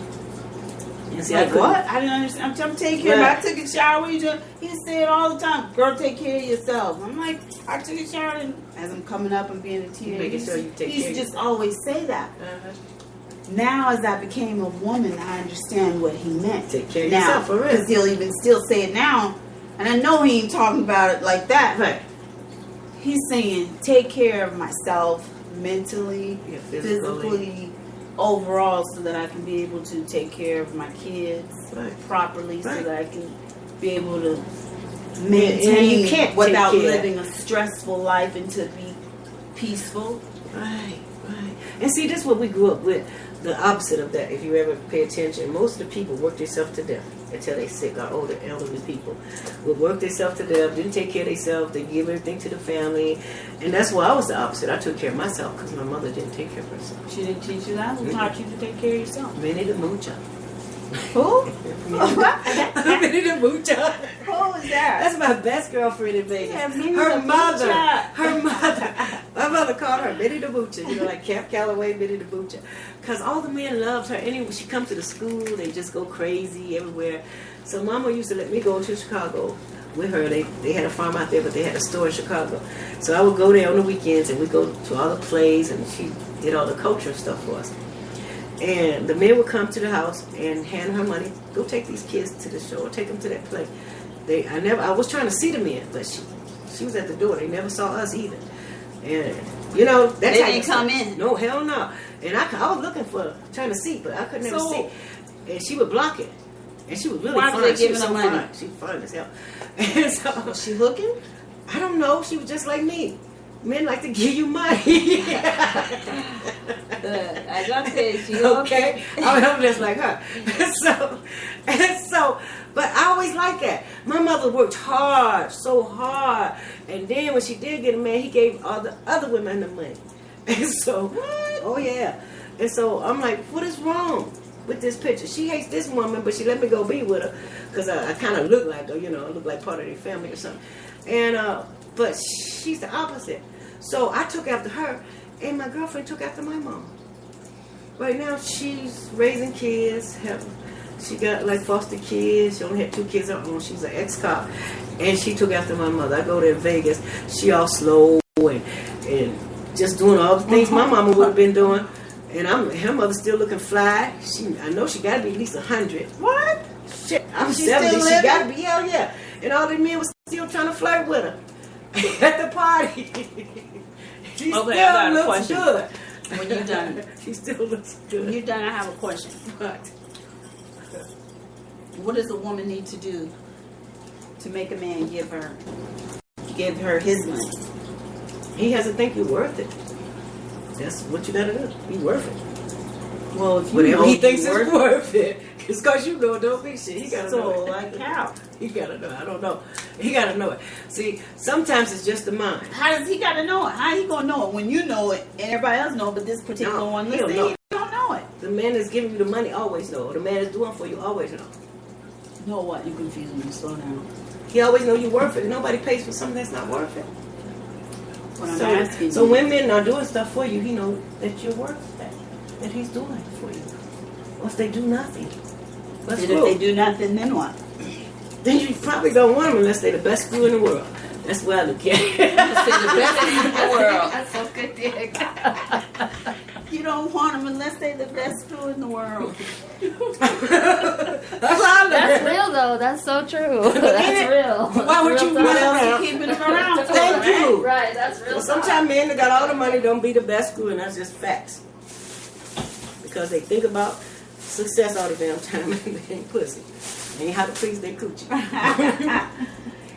You see, Like I couldn't- what? I didn't understand. I'm taking care of Right. I took a shower. What you doing? He say it all the time. Girl, take care of yourself. I'm like, I took a shower, and as I'm coming up and being a teenager, Making sure you take he care used of to just always say that. Uh-huh. Now, as I became a woman, I understand what he meant. Take care of now, yourself, for real. because he'll even still say it now, and I know he ain't talking about it like that. Right. He's saying, take care of myself mentally, Yeah, physically. overall, so that I can be able to take care of my kids Right. properly, so Right. that I can be able to and maintain you can't take without care. living a stressful life and to be peaceful. Right, right. And see, this is what we grew up with. The opposite of that, if you ever pay attention, most of the people work themselves to death until they sick. Our older elderly people would work themselves to death, didn't take care of themselves, they give everything to the family. And that's why I was the opposite. I took care of myself because my mother didn't take care of herself. She didn't teach you that? Who taught you to take care of yourself? Minnie the Moocher. Who? Minnie the Moocher. Who is that? That's my best girlfriend in Vegas. Yeah, Minnie Her the mother. Moocher. Her mother. My mother called her Minnie the Moocher. You know, like Cap Calloway, Minnie the Moocher. Because all the men loved her. Anyway, she come to the school, they just go crazy everywhere. So Mama used to let me go to Chicago with her. They had a farm out there, but they had a store in Chicago. So I would go there on the weekends, and we'd go to all the plays, and she did all the culture stuff for us. And the men would come to the house and hand her money. Go take these kids to the show, or take them to that play. I was trying to see the men, but she was at the door. They never saw us either. And you know, that's They how didn't you come in. No, hell no. And I was looking for trying to see, but I could never So- see. And she would block it. And she was really Why fine. was they She was giving so her money? fine. She was fine as hell. And so, Was she hooking? I don't know. She was just like me. Men like to give you money. As I said, she Okay, I'm just like her. So, but I always like that. My mother worked hard, so hard, and then when she did get a man, he gave all the other women the money. And so, oh yeah, and so I'm like, what is wrong with this picture? She hates this woman, but she let me go be with her because I kind of look like her, you know, I look like part of their family or something. And but she's the opposite. So I took after her, and my girlfriend took after my mom. Right now, she's raising kids. She got like foster kids. She only had 2 kids of her own. She's an ex-cop, and she took after my mother. I go to Vegas. She all slow and just doing all the things my mama would have been doing. And her mother's still looking fly. I know she got to be at least 100. What? Shit, I'm She's 70. still She living? got to be, hell yeah. And all the men was still trying to flirt with her at the party. She Okay, still I got a looks question. good. When you're done, She still looks good. when you're done, I have a question. But What does a woman need to do to make a man give her his money? he has to think you're worth it. That's what you gotta do. Be worth it. Well, if you Whatever know he thinks you're is worth it, it's cause you know don't be shit. He gotta know so it. like how? He gotta know. I don't know. He gotta know it. See, sometimes it's just the mind. How does he got to know it? How he gonna know it when you know it and everybody else know, but this particular No, one he don't listening, know. he don't know it. The man that's giving you the money always know. Or the man that's doing for you always know. Know what? You confusing me. Slow down. He always know you worth it. Nobody pays for something that's not worth it. What I'm asking So you. when men are doing stuff for you, he know that you're worth that he's doing it for you. Or if they do nothing, that's And if cool. they do nothing, then what? Then you probably don't want them unless they're the best screw in the world. That's where I look at it. Say the best thing in the world. That's so good, Dick. You don't want them unless they're the best screw in the world. That's how I look That's at it. real though. That's so true. That's real. Why would That's you real mess talk. around? Keeping them around. Thank you. Right, that's real. Well, sometimes men that got all the money don't be the best screw, and that's just facts. Because they think about success all the damn time and they ain't pussy. They ain't how to please their coochie.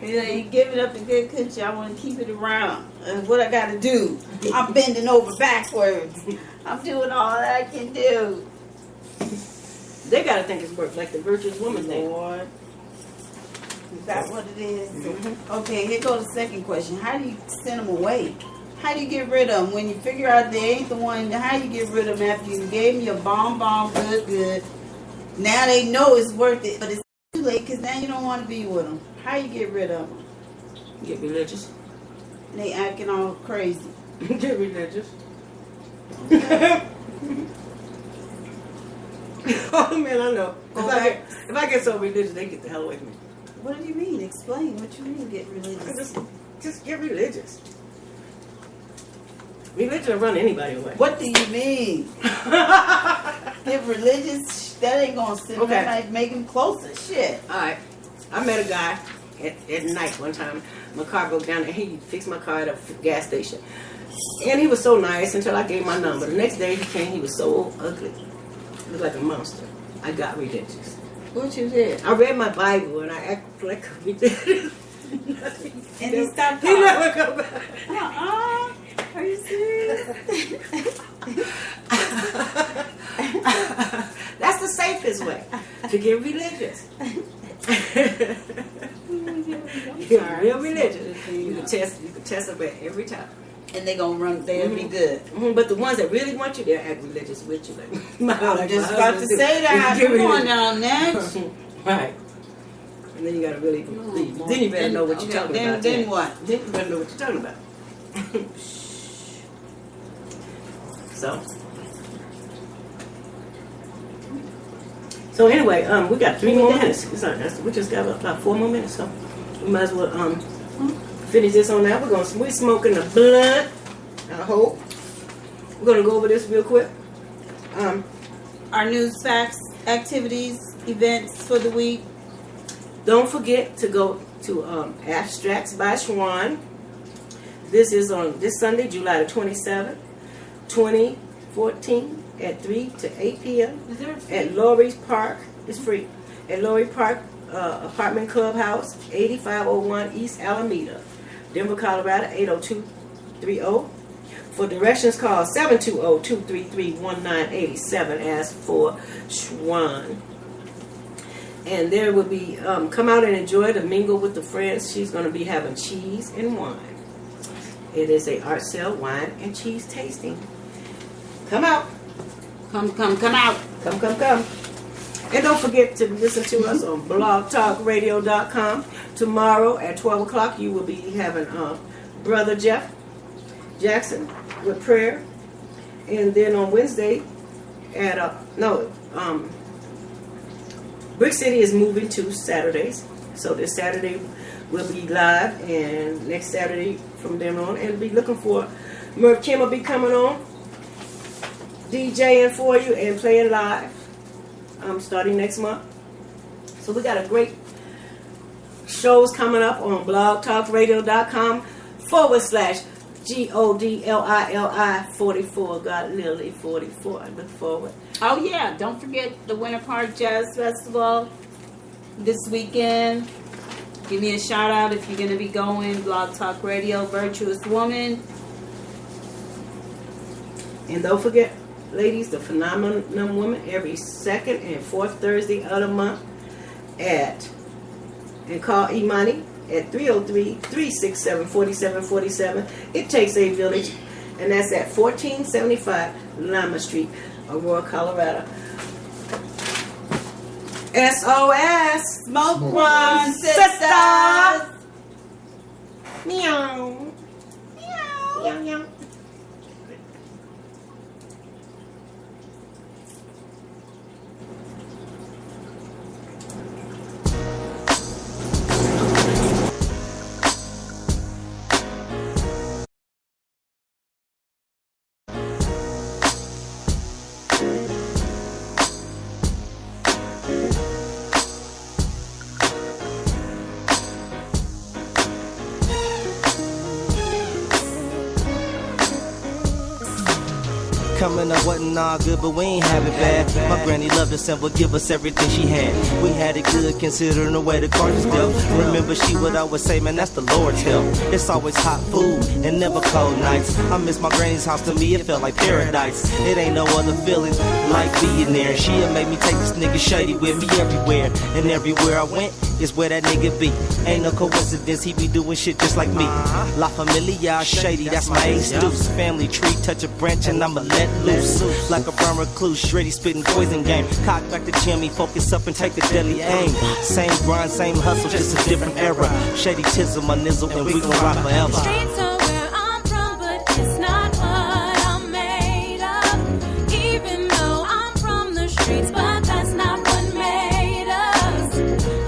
You giving up the good coochie. I want to keep it around. What I got to do? I'm bending over backwards. I'm doing all that I can do. They gotta think it's work, like the virtuous woman thing. Lord. Is that what it is? Mm-hmm. Okay, here goes the second question. How do you send them away? How do you get rid of them? When you figure out they ain't the one, how do you get rid of them after you gave them your bomb, good? Now they know it's worth it, but it's too late because now you don't want to be with them. How you get rid of them? Get religious. They acting all crazy. Get religious. Oh man, I know. If I get so religious, they get the hell away from me. What do you mean? Explain what you mean get religious. Just get religious. Religion will run anybody away. What do you mean? Get religious? That ain't gonna sit. Okay. That might make him closer. Shit. All right. I met a guy at night one time. My car broke down and he fixed my car at a gas station. And he was so nice until I gave my number. The next day he came, he was so ugly. He looked like a monster. I got religious. What you did? I read my Bible and I acted like a religious. And he stopped He talking. never come back. Are you serious? That's the safest way to get religious. You're real religious. You can test them every time. And they gonna run. They'll be good. Mhm, but the ones that really want you, they'll act religious with you. Like, my, I'm like just my about to husband say do. that. Get Come on religious. now, next. Right. And then you gotta really believe. Then you better know what you're talking about. Then what? Then you better know what you're talking about. So anyway, we got 3 more minutes. We just got about 4 more minutes, so we might as well finish this on that. We're smoking the blunt. I hope we're gonna go over this real quick. Our news, facts, activities, events for the week. Don't forget to go to Abstracts by Schwan. This is on this Sunday, July the 27th, 2014, at 3 to 8 p.m. Is there a fee? at Laurie's Park. It's free. at Lowry Park Apartment Clubhouse, 8501 East Alameda, Denver, Colorado, 80230. For directions, call 720-233-1987. Ask for Schwan. And there will be, come out and enjoy to mingle with the friends. She's going to be having cheese and wine. It is a art sale, wine and cheese tasting. Come out. Come out. Come. And don't forget to listen to us on blogtalkradio.com. Tomorrow at 12 o'clock, you will be having Brother Jeff Jackson with prayer. And then on Wednesday at, Brick City is moving to Saturdays. So this Saturday we'll be live, and next Saturday from then on, and be looking for Merv Kim will be coming on, DJing for you and playing live starting next month. So we got a great shows coming up on blogtalkradio.com/GODLILI44. Got Lily 44. I look forward. Oh yeah, don't forget the Winter Park Jazz Festival this weekend. Give me a shout out if you're going to be going. Blog Talk Radio, Virtuous Woman. And don't forget, ladies, the Phenomenal Woman every second and fourth Thursday of the month and call Imani at 303-367-4747. It takes a village, and that's at 1475 Lima Street, Aurora, Colorado. SOS, smoke one, sisters. Meow. Meow. Meow. Coming up wasn't all good, but we ain't have it bad. My granny loved us and would give us everything she had. We had it good considering the way the cards dealt. Remember she would always say, man, that's the Lord's help. It's always hot food and never cold nights. I miss my granny's house, to me it felt like paradise. It ain't no other feeling like being there. She'll make me take this nigga Shady with me everywhere. And everywhere I went is where that nigga be. Ain't no coincidence, he be doing shit just like me. La Familia, Shady, that's my ace deuce. Family tree, touch a branch and I'ma let loose. Like a brown recluse, Shreddy spitting poison game. Cock back to Jimmy, focus up and take a deadly aim. Same grind, same hustle, just a different era. Shady tizzle, my nizzle, and we gon' rock forever. Streets are where I'm from, but it's not what I'm made of. Even though I'm from the streets, but that's not what made us.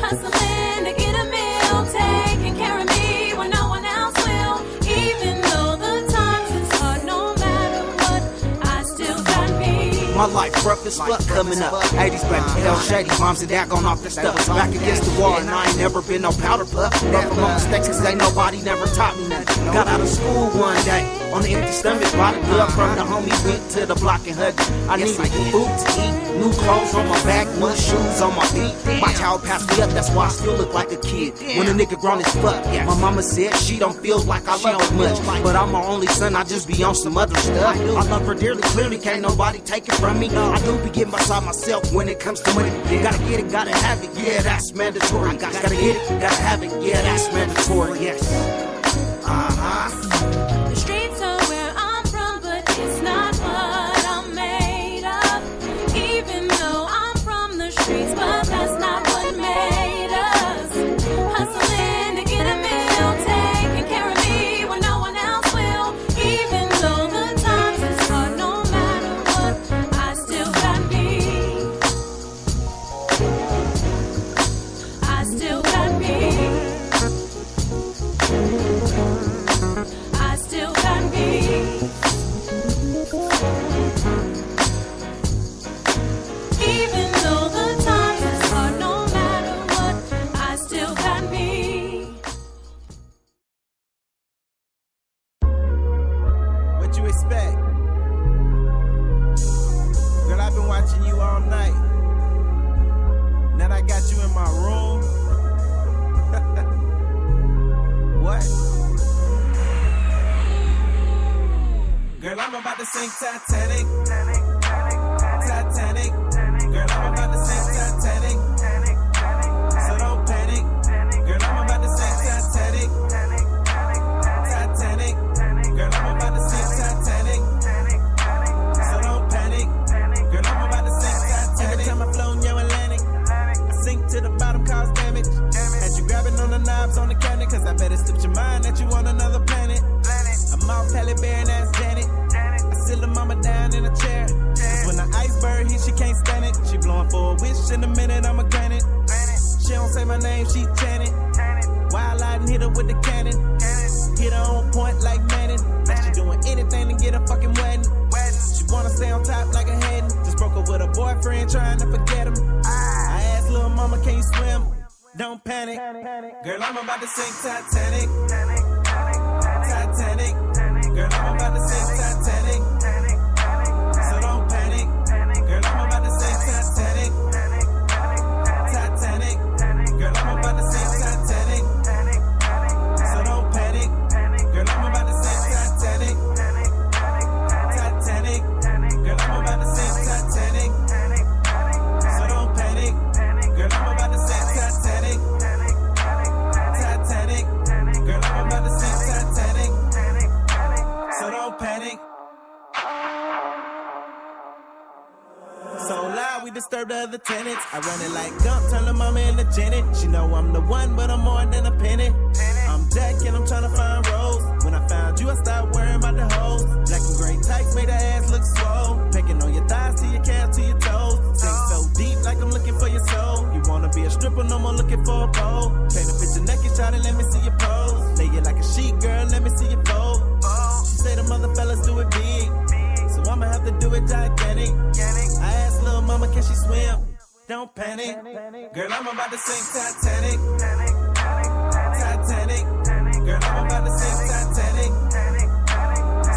Hustling to get a meal, taking care of me when no one else will. Even though the times is hard, no matter what, I still got me. My life rough as fuck coming up. 80s back to hell Shady. Moms and dad gone off their stuff. Back against the wall and I ain't never been no powder puff. Learn from my mistakes cause ain't nobody never taught me nothing. Got out of school one day on the empty stomach. Bought a girl from the homie. Went to the block and hugged her. I needed food to eat. New clothes on my back. New shoes on my feet. My child passed me up. That's why I still look like a kid. When a nigga grown as fuck. My mama said she don't feel like I love her much. But I'm my only son. I just be on some other stuff. I love her dearly. Clearly can't nobody take it from me. I do be getting beside myself when it comes to money. Gotta get it, gotta have it, yeah, that's mandatory. Gotta get it, gotta have it, yeah, that's mandatory, yes. The streets are where I'm from, but it's not what I'm made of. Even though I'm from the streets, but that's not what made us. Hustling to get a meal, taking care of me when no one else will. Even though the times is hard, no matter what, I still got me. I still got me. I still got me. Even though the times is hard, no matter what, I still got me. What you expect? Girl, I've been watching you all night. Now I got you about to sing Titanic. Titanic. Girl, I'm about to sing Titanic. So don't panic. Girl, I'm about to sing Titanic. Titanic. Girl, I'm about to sing Titanic. So don't panic. Girl, I'm about to sing Titanic. Every time I flow in your Atlantic, I sink to the bottom, cause damage. Had you grabbing on the knobs on the cabinet, cause I bet it slipped your mind that you on another planet. I'm off Halle Berry and that's Janet. I sit the mama down in a chair. Cause when the iceberg hit, she can't stand it. She blowing for a wish in a minute, I'ma grant it. She don't say my name, she chanted. Wild eyed and hit her with the cannon. Hit her on point like Manning. Now she doing anything to get a fucking wedding. She wanna stay on top like a head. Just broke up with her boyfriend trying to forget him. I asked little mama, can you swim? Don't panic. Girl, I'm about to sing Titanic. Titanic. Girl, I'm about to sing Titanic. So don't panic. Girl, I'm about to sing Titanic. Titanic. Girl, I'm about to sing Titanic. So don't panic. Girl, I'm about to sing Titanic. Titanic. Girl, I'm about to sing Titanic. So don't panic. Girl, I'm about to sing Titanic. Titanic. Girl, I'm about to sing Titanic. So don't panic. So loud, we disturb the other tenants. I run it like Gump, turn the mama into Janet. She know I'm the one, but I'm more than a penny. I'm Jack and I'm tryna find Rose. When I found you, I stopped worrying about the hoes. Black and gray tights made her ass look swole. Pecking on your thighs to your calves to your toes. Sink so deep like I'm looking for your soul. You wanna be a stripper, no more looking for a pole. Paint a picture naked, try to let me see your pose. Lay it like a sheet, girl, let me see your fold. She say the mother fellas do it big, so I'ma have to do it gigantic. I asked little mama, can she swim? Don't panic. Girl, I'm about to sing Titanic. Titanic. Girl, I'm about to sing Titanic.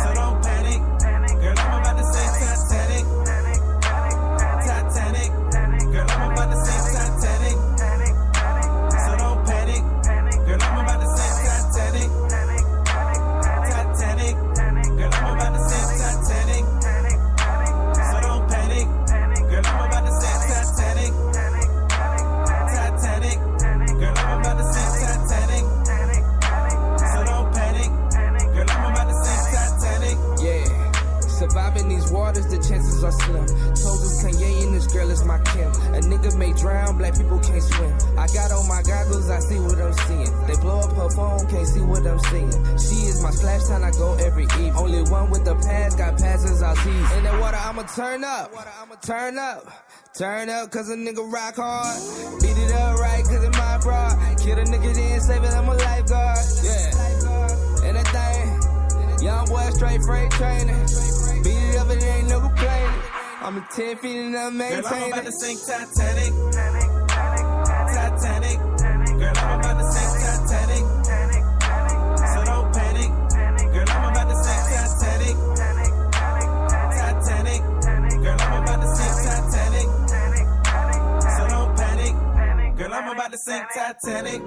So don't panic. Girl, I'm about to sing Titanic. Titanic. Girl, I'm about to sing Titanic. So don't panic. Girl, I'm about to sing Titanic. Titanic. Girl, I'm about to sing Titanic. So don't panic. Girl, I'm about to sing Titanic. Titanic. Girl, I'm about to sing Titanic. So don't panic. Girl, I'm about to sing Titanic. Yeah. Surviving these waters, the chances are slim. Told this Kanye and this girl is my Kim. A nigga may drown, black people can't swim. I got on my goggles, I see what I'm seeing. They blow up her phone, can't see what I'm seeing. She is my splash time, I go every eve. Only one with the pass, got passes, I'll tease. In that water, I'ma turn up. Turn up. Turn up, cause a nigga rock hard. Beat it up right, cause it's my broad. Kill a nigga, then save it, I'm a lifeguard. Yeah. And that thing, young boy straight freight training. Beat it up, it ain't no complaining. I'm a 10 feet and I'm maintaining. Girl, I'm about to sing Titanic. Titanic. Girl, I'm about to sing Titanic. So don't panic. Girl, I'm about to sing Titanic. Titanic. Girl, I'm about to sing Titanic. So don't panic. Girl, I'm about to sing Titanic.